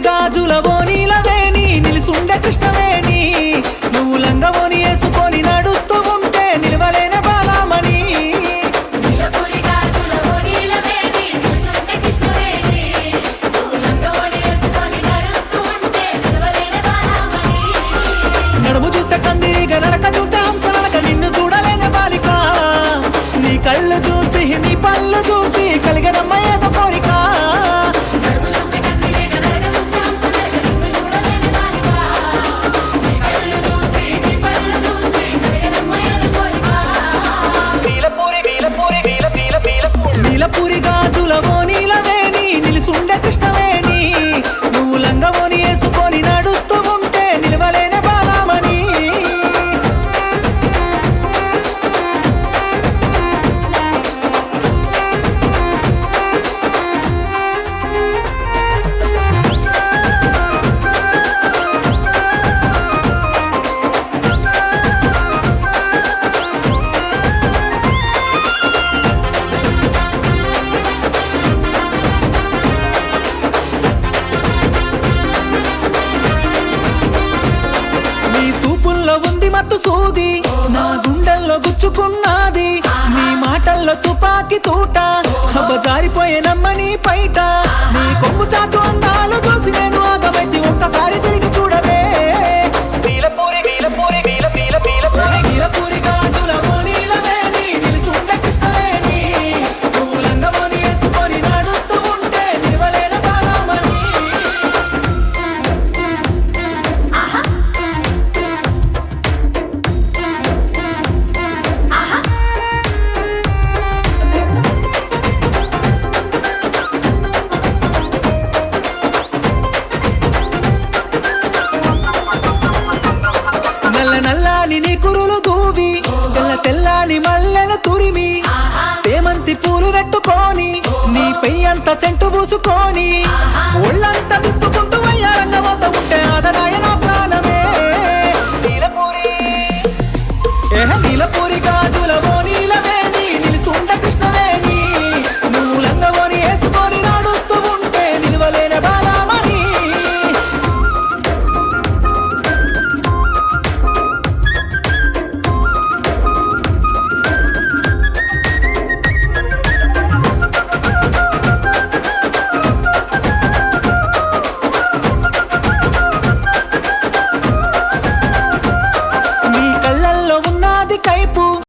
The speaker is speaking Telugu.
నీలపురి గాజులవో నీలవేణి నిలుసుండే కృష్ణవేణి నువ్వు లంగవోని వేసుకొని నడుస్తూ ఉంటే నిలవలేన బాలామణి నడుము చూస్తే కందిరిగా నడక చూస్తే హంస నడక నిన్ను చూడలేని బాలిక నీ కళ్ళు చూసి నీ పళ్ళు చూసి కలిగనమ్మ ఏదో కోరిక నీలపురి గాజులవో నీలవేణి నిలుసుండే కృష్ణవేణి నువ్వు లంగవోని వేసుకొని నడుస్తూ ఉంటే నిలవలేని బాలామణి ఉంది మత్తు సూది నా గుండెల్లో గుచ్చుకున్నది నీ మాటల్లో తుపాకి తూట హబ్బ జారిపోయేనమ్మని పైట నీ కొంగు చాటు అందాలు చూసి నేను ఆగమైతే ఒక్కసారి తిరిగి చూడవే నీలపురి గాజులవో నీలవేణి నిలుసుండే కృష్ణవేణి నువ్వు లంగవోని వేసుకొని నడుస్తూ ఉంటే నిలవలేన బాలామణి నల్ల నల్లాని నీ కురులు దూవి తెల్ల తెల్లాని మల్లెల తురిమి సేమంతి పూలు పెట్టుకొని నీ పెయ్యంత సెంటు పూసుకొని ఒళ్ళంతా తిప్పుకుంటూ అయ్యారంగ వద్ద ఉంటే ఆదరాయన